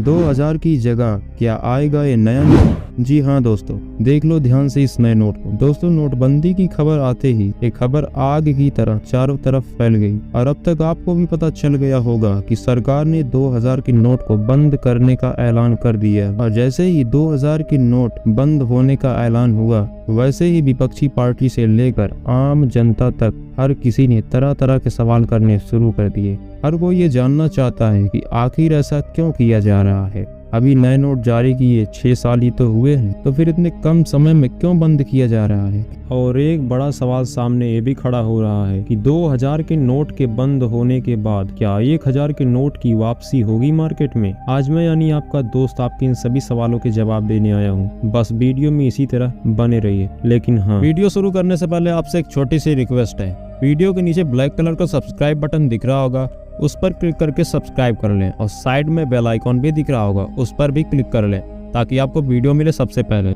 2000 की जगह क्या आएगा ये नया नोट? जी हाँ दोस्तों, देख लो ध्यान से इस नए नोट को। दोस्तों, नोटबंदी की खबर आते ही ये खबर आग की तरह चारों तरफ फैल गई और अब तक आपको भी पता चल गया होगा कि सरकार ने 2000 की नोट को बंद करने का ऐलान कर दिया। और जैसे ही 2000 की नोट बंद होने का ऐलान हुआ, वैसे ही विपक्षी पार्टी से लेकर आम जनता तक हर किसी ने तरह तरह के सवाल करने शुरू कर दिए। हर कोई ये जानना चाहता है कि आखिर ऐसा क्यों किया जा रहा है। अभी नए नोट जारी किए 6 साल ही तो हुए हैं, तो फिर इतने कम समय में क्यों बंद किया जा रहा है। और एक बड़ा सवाल सामने ये भी खड़ा हो रहा है कि 2000 के नोट के बंद होने के बाद क्या 1000 के नोट की वापसी होगी मार्केट में। आज मैं यानी आपका दोस्त आपके इन सभी सवालों के जवाब देने आया हूँ। बस वीडियो में इसी तरह बने रहिए। लेकिन हाँ, वीडियो शुरू करने से पहले आपसे एक छोटी सी रिक्वेस्ट है। वीडियो के नीचे ब्लैक कलर का सब्सक्राइब बटन दिख रहा होगा, उस पर क्लिक करके सब्सक्राइब कर लें और साइड में बेल आइकॉन भी दिख रहा होगा, उस पर भी क्लिक कर लें ताकि आपको वीडियो मिले सबसे पहले।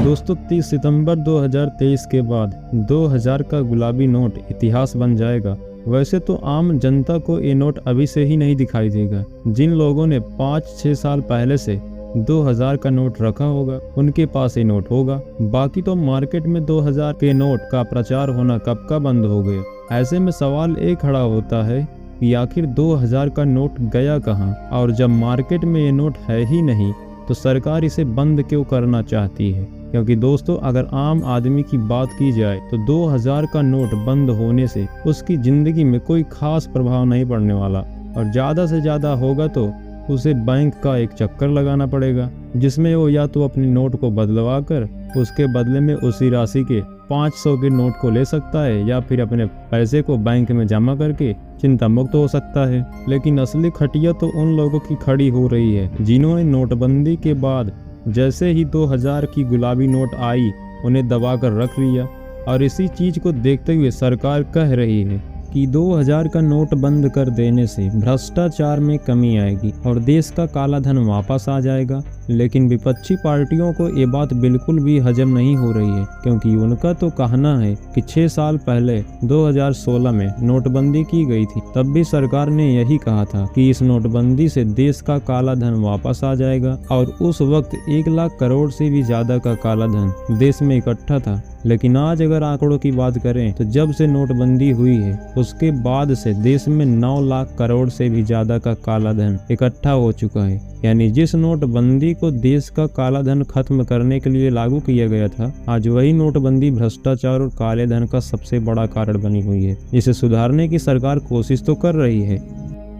दोस्तों, 30 सितंबर 2023 के बाद 2000 का गुलाबी नोट इतिहास बन जाएगा। वैसे तो आम जनता को ये नोट अभी से ही नहीं दिखाई देगा। जिन लोगों ने 5-6 साल पहले से 2000 का नोट रखा होगा, उनके पास ये नोट होगा। बाकी तो मार्केट में 2000 के नोट का प्रचार होना कब का बंद हो गया। ऐसे में सवाल एक खड़ा होता है कि आखिर 2000 का नोट गया कहाँ, और जब मार्केट में ये नोट है ही नहीं तो सरकार इसे बंद क्यों करना चाहती है। क्योंकि दोस्तों, अगर आम आदमी की बात की जाए तो 2000 का नोट बंद होने से उसकी जिंदगी में कोई खास प्रभाव नहीं पड़ने वाला, और ज़्यादा से ज़्यादा होगा तो उसे बैंक का एक चक्कर लगाना पड़ेगा, जिसमें वो या तो अपनी नोट को बदलवा कर उसके बदले में उसी राशि के 500 के नोट को ले सकता है, या फिर अपने पैसे को बैंक में जमा करके चिंता मुक्त हो सकता है। लेकिन असली खटिया तो उन लोगों की खड़ी हो रही है जिन्होंने नोटबंदी के बाद जैसे ही 2000 की गुलाबी नोट आई उन्हें दबा कर रख लिया। और इसी चीज को देखते हुए सरकार कह रही है कि 2000 का नोट बंद कर देने से भ्रष्टाचार में कमी आएगी और देश का काला धन वापस आ जाएगा। लेकिन विपक्षी पार्टियों को ये बात बिल्कुल भी हजम नहीं हो रही है, क्योंकि उनका तो कहना है कि 6 साल पहले 2016 में नोटबंदी की गई थी, तब भी सरकार ने यही कहा था कि इस नोटबंदी से देश का काला धन वापस आ जाएगा। और उस वक्त 1 लाख करोड़ से भी ज्यादा का काला धन देश में इकट्ठा था। लेकिन आज अगर आंकड़ों की बात करें तो जब से नोटबंदी हुई है उसके बाद से देश में 9 लाख करोड़ से भी ज्यादा का काला धन इकट्ठा हो चुका है। यानी जिस नोटबंदी को देश का काला धन खत्म करने के लिए लागू किया गया था, आज वही नोटबंदी भ्रष्टाचार और काले धन का सबसे बड़ा कारण बनी हुई है। इसे सुधारने की सरकार कोशिश तो कर रही है,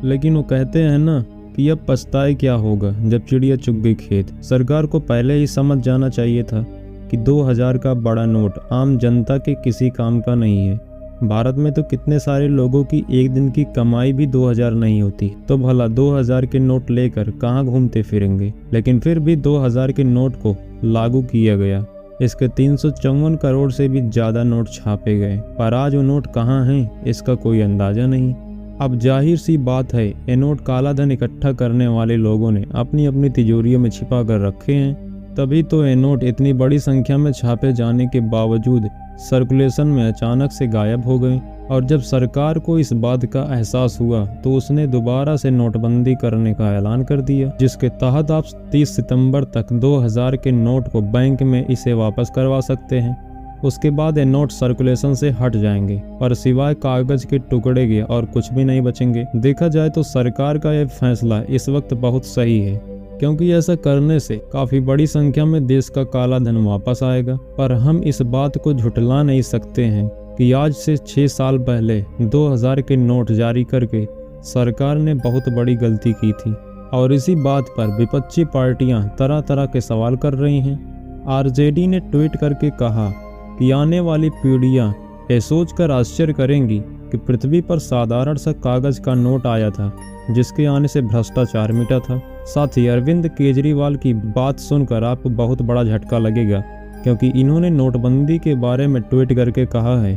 लेकिन वो कहते हैं ना कि अब पछताए क्या होगा जब चिड़िया चुग गई खेत। सरकार को पहले ही समझ जाना चाहिए था कि 2000 का बड़ा नोट आम जनता के किसी काम का नहीं है। भारत में तो कितने सारे लोगों की एक दिन की कमाई भी 2000 नहीं होती, तो भला 2000 के नोट लेकर कहाँ घूमते फिरेंगे। लेकिन फिर भी 2000 के नोट को लागू किया गया। इसके 354 करोड़ से भी ज्यादा नोट छापे गए, पर आज वो नोट कहाँ हैं इसका कोई अंदाजा नहीं। अब जाहिर सी बात है, ये नोट काला धन इकट्ठा करने वाले लोगों ने अपनी अपनी तिजोरियों में छिपा कर रखे हैं। तभी तो ये नोट इतनी बड़ी संख्या में छापे जाने के बावजूद सर्कुलेशन में अचानक से गायब हो गए। और जब सरकार को इस बात का एहसास हुआ तो उसने दोबारा से नोटबंदी करने का ऐलान कर दिया, जिसके तहत आप 30 सितंबर तक 2000 के नोट को बैंक में इसे वापस करवा सकते हैं। उसके बाद ये नोट सर्कुलेशन से हट जाएंगे और सिवाय कागज के टुकड़े के और कुछ भी नहीं बचेंगे। देखा जाए तो सरकार का यह फैसला इस वक्त बहुत सही है, क्योंकि ऐसा करने से काफी बड़ी संख्या में देश का काला धन वापस आएगा। पर हम इस बात को झुठला नहीं सकते हैं कि आज से 6 साल पहले 2000 के नोट जारी करके सरकार ने बहुत बड़ी गलती की थी। और इसी बात पर विपक्षी पार्टियां तरह तरह के सवाल कर रही हैं। आरजेडी ने ट्वीट करके कहा कि आने वाली पीढ़ियां ये सोचकर आश्चर्य करेंगी कि पृथ्वी पर साधारण सा कागज का नोट आया था जिसके आने से भ्रष्टाचार मिटा था। साथ ही अरविंद केजरीवाल की बात सुनकर आपको बहुत बड़ा झटका लगेगा, क्योंकि इन्होंने नोटबंदी के बारे में ट्वीट करके कहा है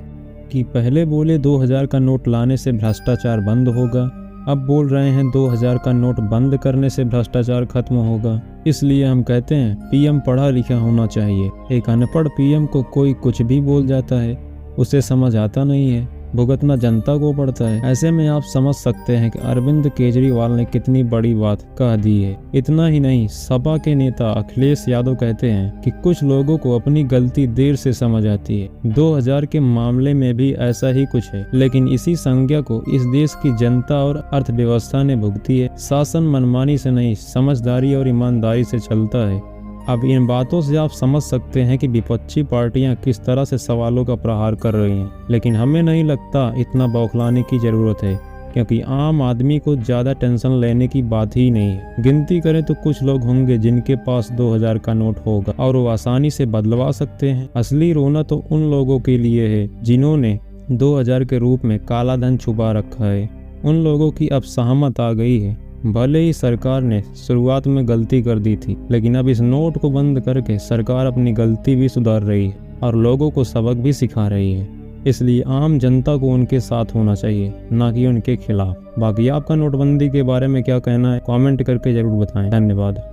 कि पहले बोले 2000 का नोट लाने से भ्रष्टाचार बंद होगा, अब बोल रहे हैं 2000 का नोट बंद करने से भ्रष्टाचार खत्म होगा। इसलिए हम कहते हैं पीएम पढ़ा लिखा होना चाहिए। एक अनपढ़ पीएम को कोई कुछ भी बोल जाता है, उसे समझ आता नहीं है। भुगतना जनता को पड़ता है। ऐसे में आप समझ सकते हैं कि अरविंद केजरीवाल ने कितनी बड़ी बात कह दी है। इतना ही नहीं, सपा के नेता अखिलेश यादव कहते हैं कि कुछ लोगों को अपनी गलती देर से समझ आती है। 2000 के मामले में भी ऐसा ही कुछ है, लेकिन इसी संज्ञा को इस देश की जनता और अर्थव्यवस्था ने भुगती है। शासन मनमानी से नहीं, समझदारी और ईमानदारी से चलता है। अब इन बातों से आप समझ सकते हैं कि विपक्षी पार्टियां किस तरह से सवालों का प्रहार कर रही हैं, लेकिन हमें नहीं लगता इतना बौखलाने की जरूरत है, क्योंकि आम आदमी को ज़्यादा टेंशन लेने की बात ही नहीं है। गिनती करें तो कुछ लोग होंगे जिनके पास 2000 का नोट होगा और वो आसानी से बदलवा सकते हैं। असली रोना तो उन लोगों के लिए है जिन्होंने 2000 के रूप में काला धन छुपा रखा है। उन लोगों की अब सहमत आ गई है। भले ही सरकार ने शुरुआत में गलती कर दी थी, लेकिन अब इस नोट को बंद करके सरकार अपनी गलती भी सुधार रही है और लोगों को सबक भी सिखा रही है। इसलिए आम जनता को उनके साथ होना चाहिए, ना कि उनके खिलाफ। बाकी आपका नोटबंदी के बारे में क्या कहना है, कमेंट करके जरूर बताएं। धन्यवाद।